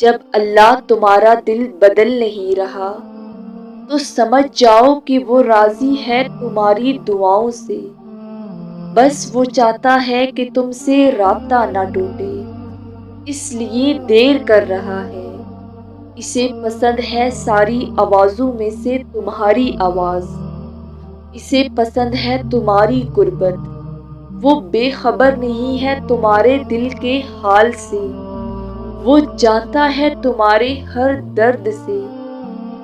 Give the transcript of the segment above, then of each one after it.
جب اللہ تمہارا دل بدل نہیں رہا تو سمجھ جاؤ کہ وہ راضی ہے تمہاری دعاؤں سے، بس وہ چاہتا ہے کہ تم سے رابطہ نہ ٹوٹے، اس لیے دیر کر رہا ہے۔ اسے پسند ہے ساری آوازوں میں سے تمہاری آواز، اسے پسند ہے تمہاری قربت، وہ بے خبر نہیں ہے تمہارے دل کے حال سے، وہ جانتا ہے تمہارے ہر درد سے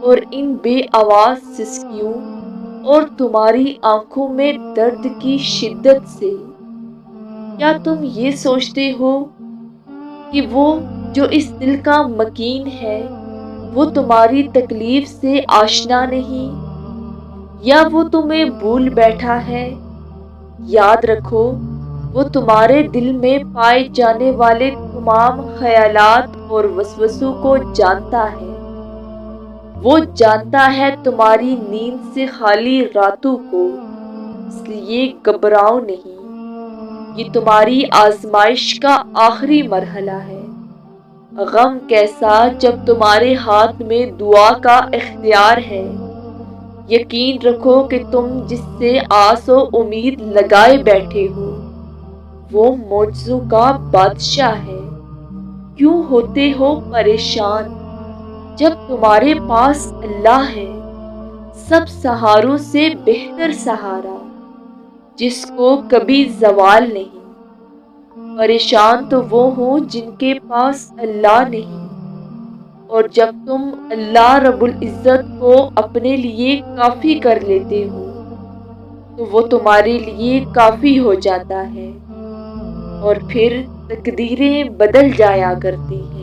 اور ان بے آواز سسکیوں اور تمہاری آنکھوں میں درد کی شدت سے۔ کیا تم یہ سوچتے ہو کہ وہ جو اس دل کا مکین ہے وہ تمہاری تکلیف سے آشنا نہیں، یا وہ تمہیں بھول بیٹھا ہے؟ یاد رکھو، وہ تمہارے دل میں پائے جانے والے تمام خیالات اور وسوسوں کو جانتا ہے۔ وہ جانتا ہے تمہاری نیند سے خالی راتوں کو، اس لیے گھبراؤ نہیں۔ یہ تمہاری آزمائش کا آخری مرحلہ ہے۔ غم کیسا جب تمہارے ہاتھ میں دعا کا اختیار ہے۔ یقین رکھو کہ تم جس سے آس و امید لگائے بیٹھے ہو وہ معجزوں کا بادشاہ ہے۔ کیوں ہوتے ہو پریشان جب تمہارے پاس اللہ ہے، سب سہاروں سے بہتر سہارا، جس کو کبھی زوال نہیں۔ پریشان تو وہ ہوں جن کے پاس اللہ نہیں، اور جب تم اللہ رب العزت کو اپنے لیے کافی کر لیتے ہو تو وہ تمہارے لیے کافی ہو جاتا ہے، اور پھر تقدیریں بدل جایا کرتی ہیں۔